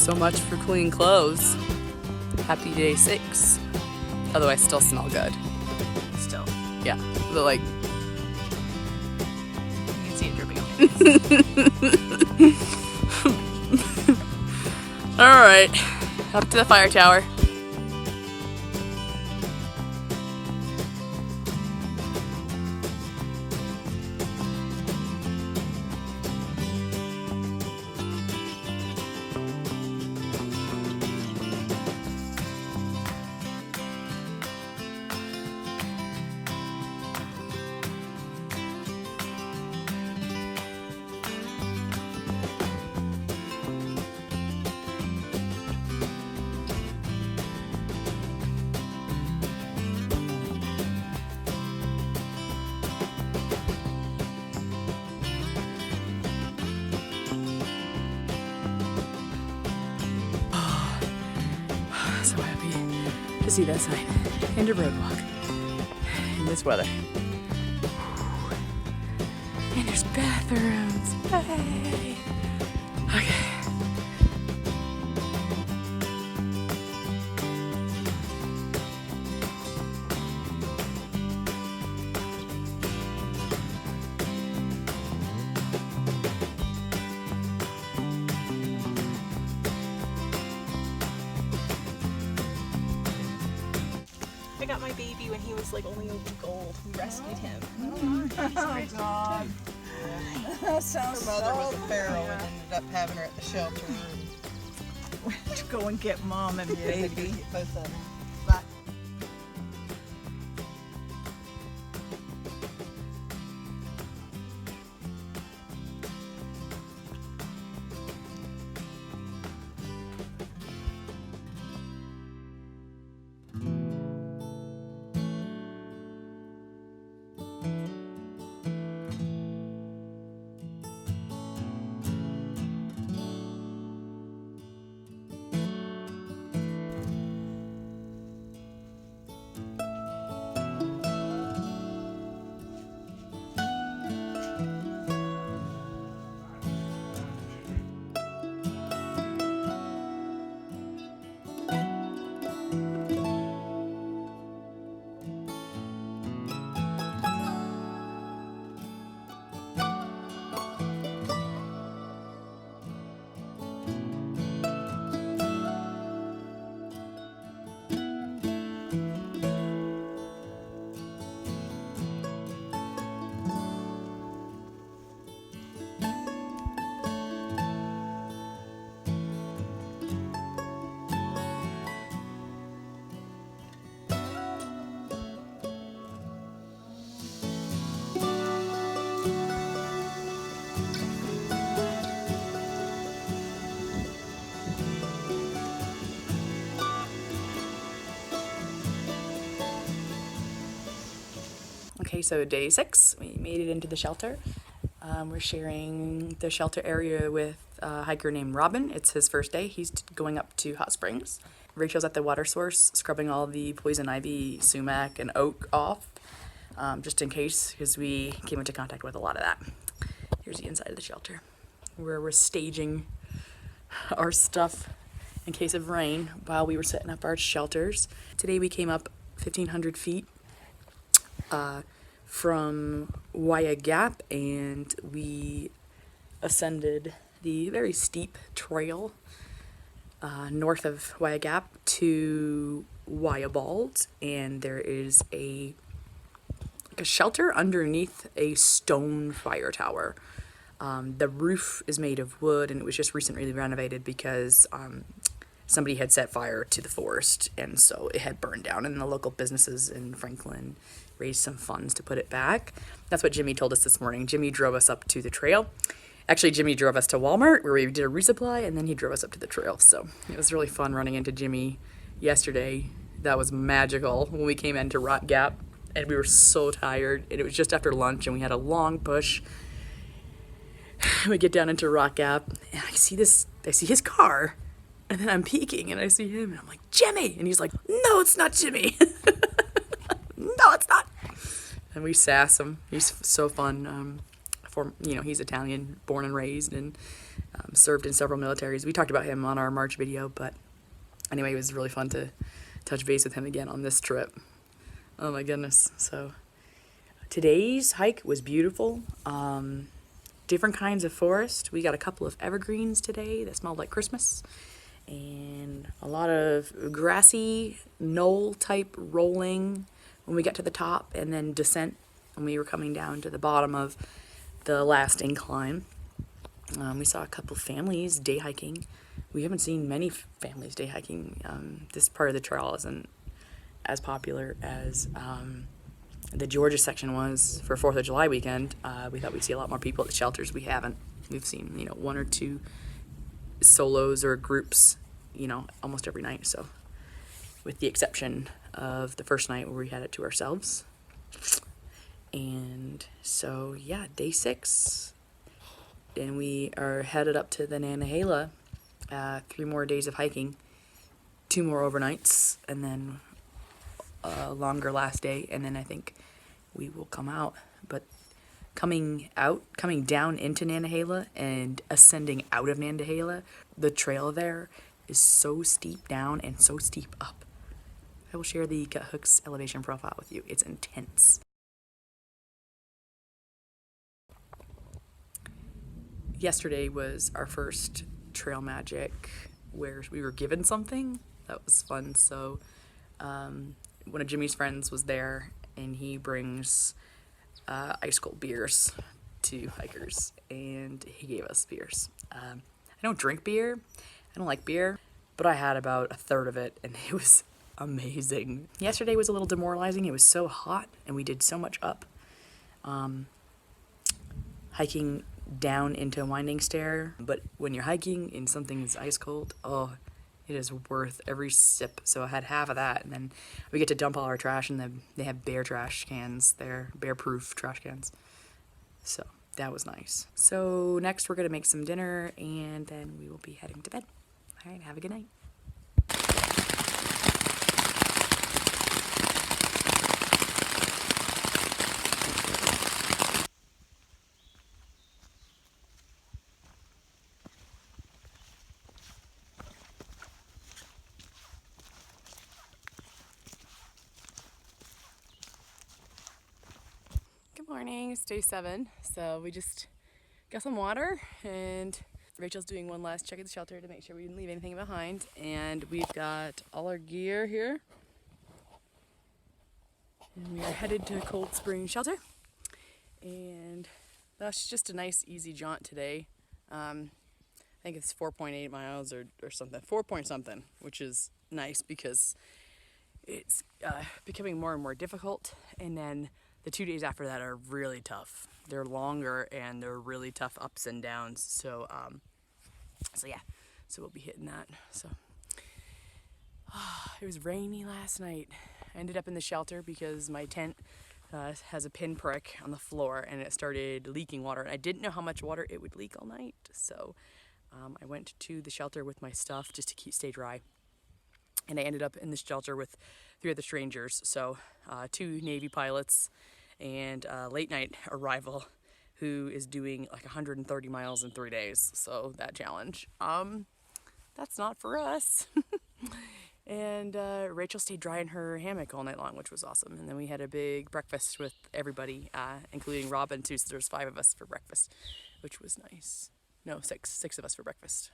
So much for clean clothes. Happy day 6. Although I still smell good. Still. Yeah. But like... You can see it dripping on me. Alright. Up to the fire tower. So happy to see that sign and a road walk in this weather. And there's bathrooms. Hey. Okay. I got my baby when he was like only a week old. We rescued him. Oh God. That sounds Her mother was a so feral bad. and ended up having her at the shelter. To go and get mom and baby. Both of them. Bye. Okay, so day 6, we made it into the shelter. We're sharing the shelter area with a hiker named Robin. It's his first day. He's going up to Hot Springs. Rachel's at the water source, scrubbing all the poison ivy, sumac, and oak off, just in case, because we came into contact with a lot of that. Here's the inside of the shelter, where we're staging our stuff in case of rain while we were setting up our shelters. Today we came up 1,500 feet from Wayah Gap, and we ascended the very steep trail north of Wayah Gap to Wayah Bald, and there is a shelter underneath a stone fire tower. The roof is made of wood, and it was just recently renovated because somebody had set fire to the forest, and so it had burned down, and the local businesses in Franklin raised some funds to put it back. That's what Jimmy told us this morning. Jimmy drove us up to the trail. Actually, Jimmy drove us to Walmart, where we did a resupply, and then he drove us up to the trail. So it was really fun running into Jimmy yesterday. That was magical when we came into Ra and Gap, and we were so tired, and it was just after lunch, and we had a long push. We get down into Ra and Gap, and I see his car, and then I'm peeking, and I see him, and I'm like, Jimmy! And he's like, no, it's not Jimmy! No, it's not! And we sass him. He's so fun. He's Italian, born and raised, and served in several militaries. We talked about him on our March video, but anyway, it was really fun to touch base with him again on this trip. Oh my goodness. So today's hike was beautiful. Different kinds of forest. We got a couple of evergreens today that smelled like Christmas, and a lot of grassy knoll type rolling when we got to the top, and then descent when we were coming down to the bottom of the last incline. We saw a couple families day hiking. We haven't seen many families day hiking. This part of the trail isn't as popular as the Georgia section was for 4th of July weekend. We thought we'd see a lot more people at the shelters. We haven't. We've seen, one or two solos or groups, almost every night. So, with the exception of the first night where we had it to ourselves. And so, yeah, day 6. And we are headed up to the Nantahala. 3 more days of hiking, 2 more overnights, and then a longer last day, and then I think we will come out. But coming down into Nantahala and ascending out of Nantahala, the trail there is so steep down and so steep up. I will share the Gut Hooks elevation profile with you. It's intense. Yesterday was our first trail magic where we were given something. That was fun. So one of Jimmy's friends was there, and he brings ice cold beers to hikers, and he gave us beers. I don't drink beer. I don't like beer, but I had about a third of it, and it was amazing. Yesterday was a little demoralizing. It was so hot, and we did so much up. Hiking down into a winding stair, but when you're hiking and something is ice cold, it is worth every sip. So I had half of that, and then we get to dump all our trash, and they have bear trash cans. They're bear-proof trash cans. So that was nice. So next we're gonna make some dinner, and then we will be heading to bed. All right, have a good night. Good morning, it's day 7. So we just got some water, and Rachel's doing one last check at the shelter to make sure we didn't leave anything behind. And we've got all our gear here. And we are headed to Cold Spring Shelter. And that's just a nice easy jaunt today. I think it's 4.8 miles or something, 4 point something, which is nice because it's becoming more and more difficult. And then the 2 days after that are really tough. They're longer, and they're really tough ups and downs. So yeah, so we'll be hitting that. So it was rainy last night. I ended up in the shelter because my tent has a pinprick on the floor, and it started leaking water. And I didn't know how much water it would leak all night. So I went to the shelter with my stuff just to stay dry. And I ended up in the shelter with 3 other strangers. So 2 Navy pilots and a late night arrival who is doing like 130 miles in 3 days. So that challenge. That's not for us. And Rachel stayed dry in her hammock all night long, which was awesome. And then we had a big breakfast with everybody, including Robin too. So there's 5 of us for breakfast, which was nice. No, 6 of us for breakfast.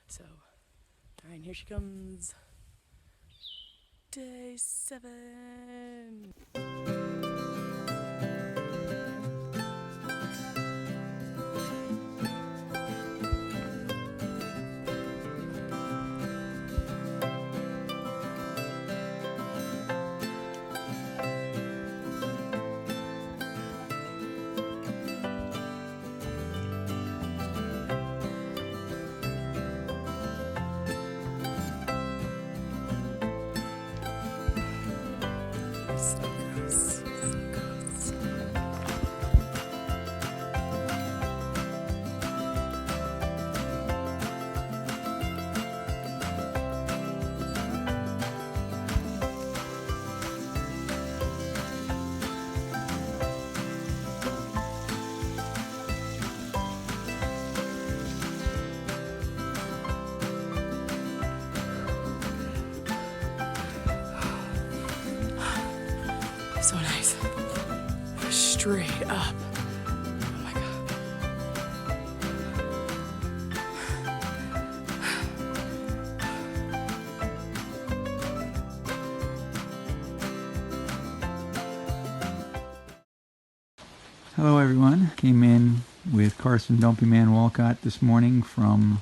So, all right, here she comes. Day 7. So good. So nice. Straight up. Oh my God. Hello everyone. Came in with Carson, Dumpy Man, Walcott this morning from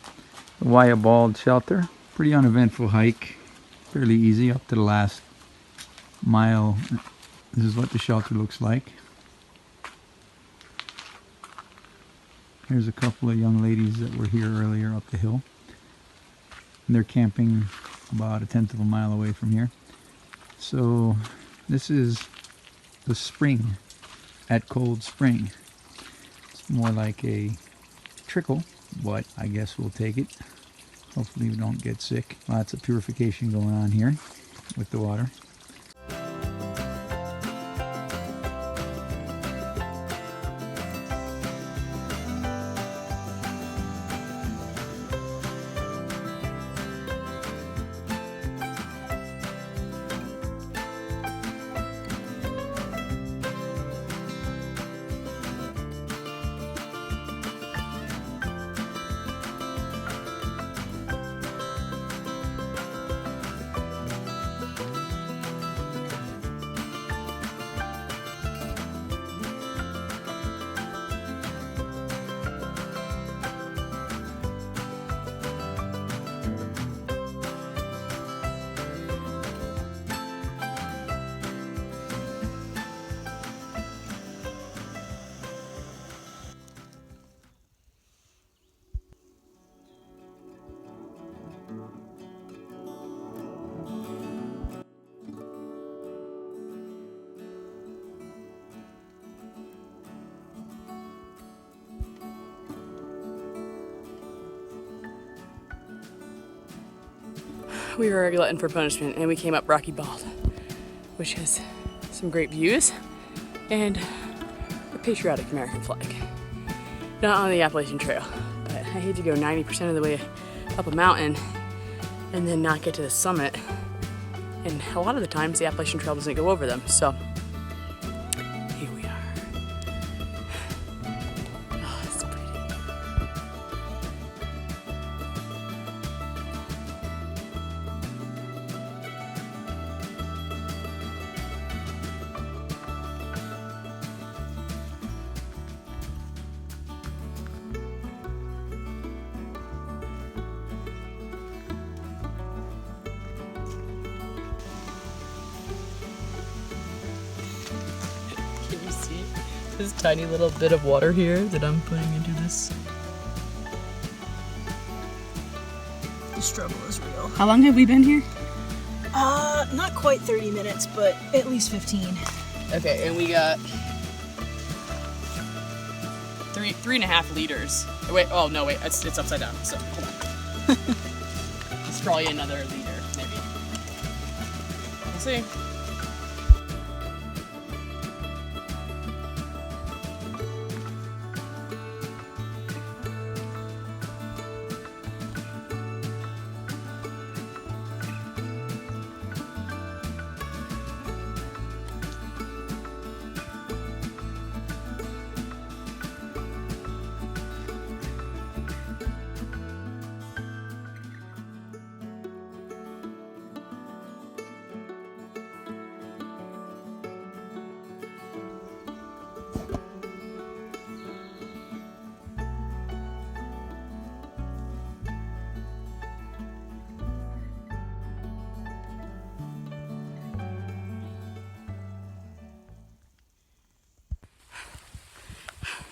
the Wayah Shelter. Pretty uneventful hike. Fairly easy up to the last mile. This is what the shelter looks like. Here's a couple of young ladies that were here earlier up the hill. And they're camping about a 1/10 of a mile away from here. So this is the spring at Cold Spring. It's more like a trickle, but I guess we'll take it. Hopefully we don't get sick. Lots of purification going on here with the water. We were glutton for punishment and we came up Rocky Bald, which has some great views and a patriotic American flag. Not on the Appalachian Trail, but I hate to go 90% of the way up a mountain and then not get to the summit. And a lot of the times the Appalachian Trail doesn't go over them, so here we are. Oh, it's pretty. Can you see this tiny little bit of water here that I'm putting into this? The struggle is real. How long have we been here? Not quite 30 minutes, but at least 15. Okay, and we got 3.5 liters. Wait, oh no, wait, it's upside down. So hold on. It's probably another liter, maybe. We'll see.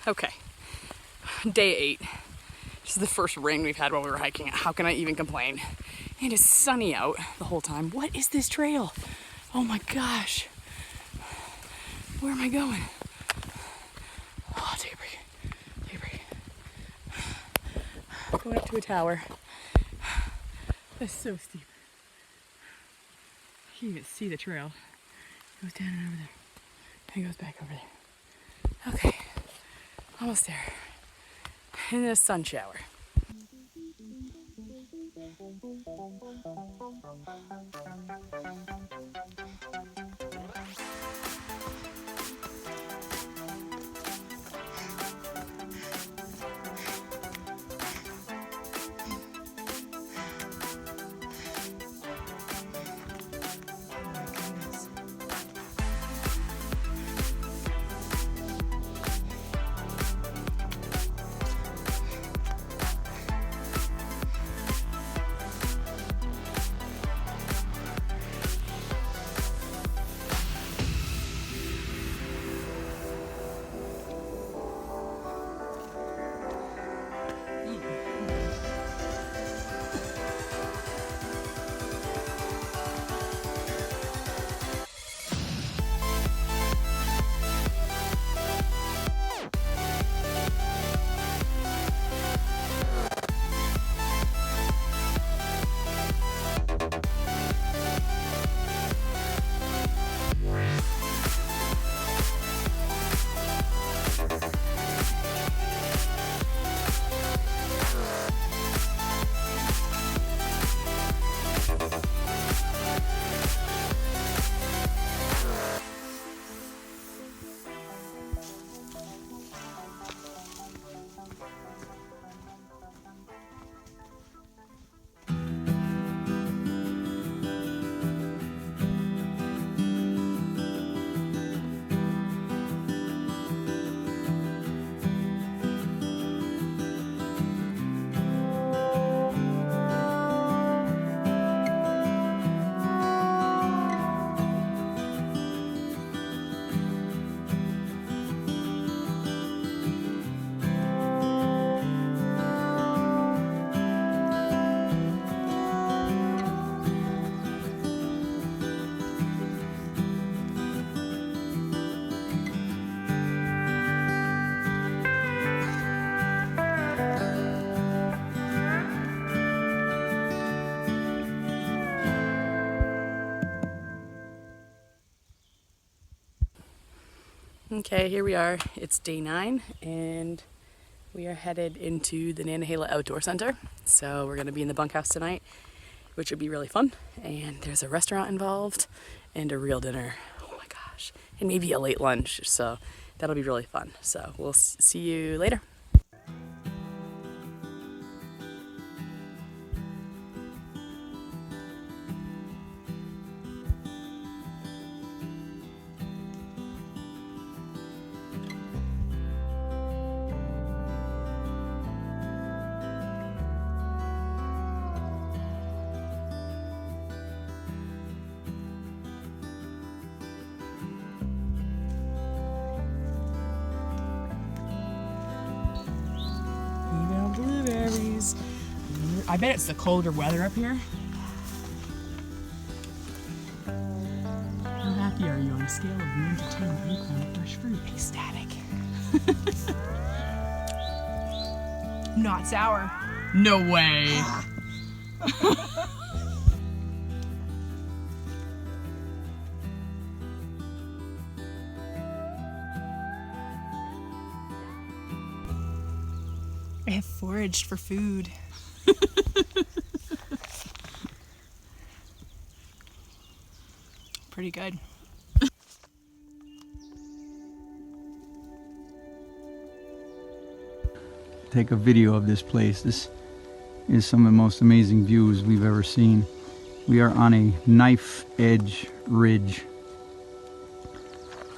Okay, day 8. This is the first rain we've had while we were hiking. How can I even complain? And it's sunny out the whole time. What is this trail? Oh my gosh. Where am I going? Oh, take a break. Take a break. Going up to a tower. That's so steep. You can't even see the trail. It goes down and over there. And it goes back over there. Okay. Almost there. In a sun shower. Okay, here we are. It's day 9 and we are headed into the Nantahala Outdoor Center. So we're going to be in the bunkhouse tonight, which would be really fun. And there's a restaurant involved and a real dinner. Oh my gosh. And maybe a late lunch. So that'll be really fun. So we'll see you later. Blueberries. I bet it's the colder weather up here. How happy are you on a scale of 1 to 10 when you find fresh fruit? Ecstatic. Not sour. No way. I have foraged for food. Pretty good. Take a video of this place. This is some of the most amazing views we've ever seen. We are on a knife edge ridge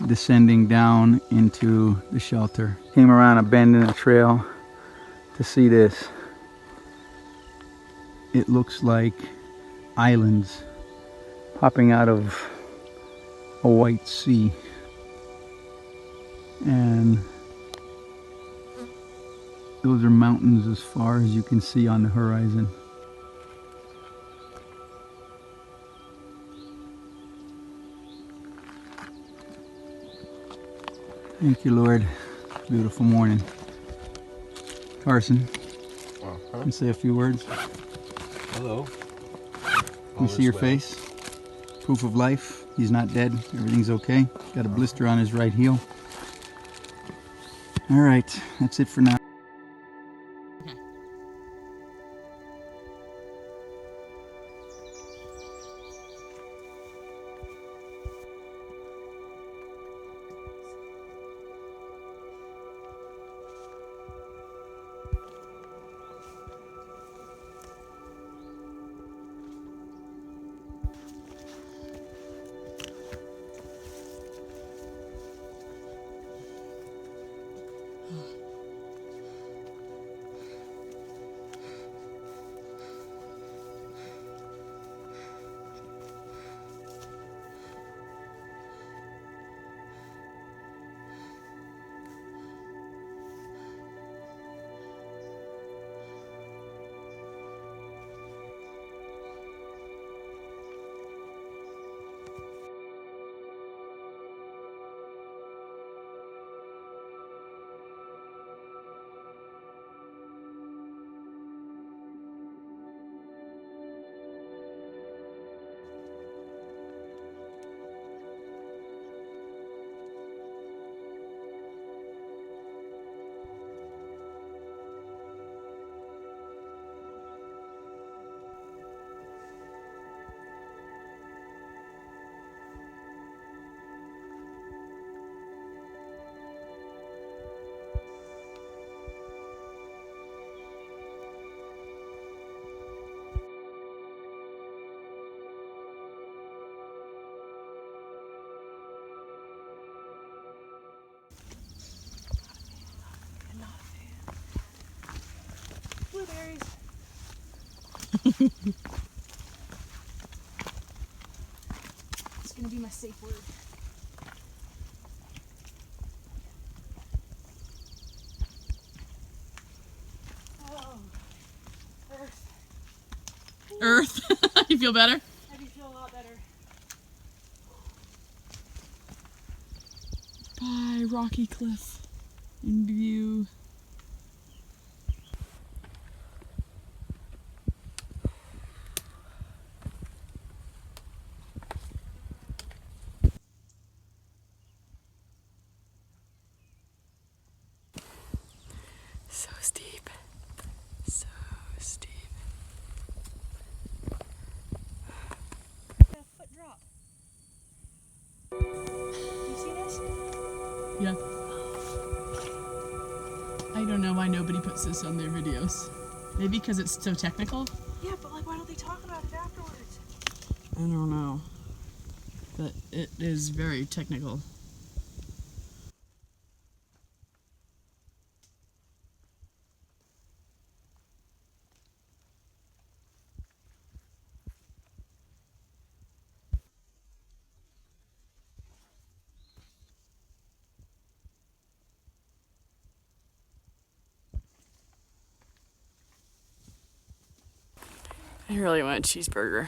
descending down into the shelter. Came around a bend in the trail to see this. It looks like islands popping out of a white sea, and those are mountains as far as you can see on the horizon. Thank you, Lord. Beautiful morning. Carson, can you say a few words? Hello. Can you see your face? Proof of life. He's not dead. Everything's okay. Got a blister on his right heel. All right, that's it for now. Blueberries. It's gonna be my safe word. Oh, Earth. You feel better? I do feel a lot better. By Rocky Cliff in view. Yeah. I don't know why nobody puts this on their videos. Maybe because it's so technical? Yeah, but like, why don't they talk about it afterwards? I don't know. But it is very technical. I really want a cheeseburger.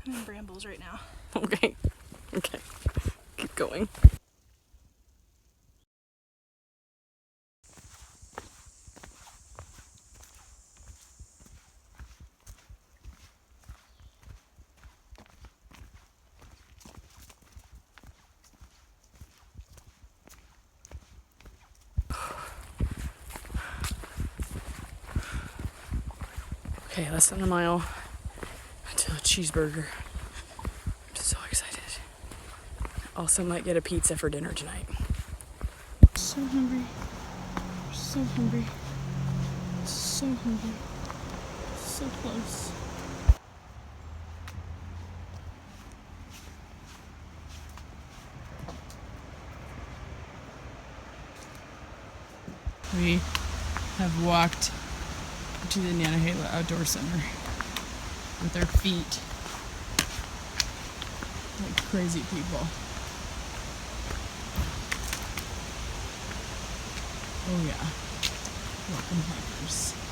I'm in brambles right now. Okay. Okay. Keep going. Okay, less than a mile to a cheeseburger. I'm so excited. Also might get a pizza for dinner tonight. So hungry. So hungry. So hungry. So close. We have walked to the Nantahala Outdoor Center with our feet like crazy people. Oh yeah, welcome hikers.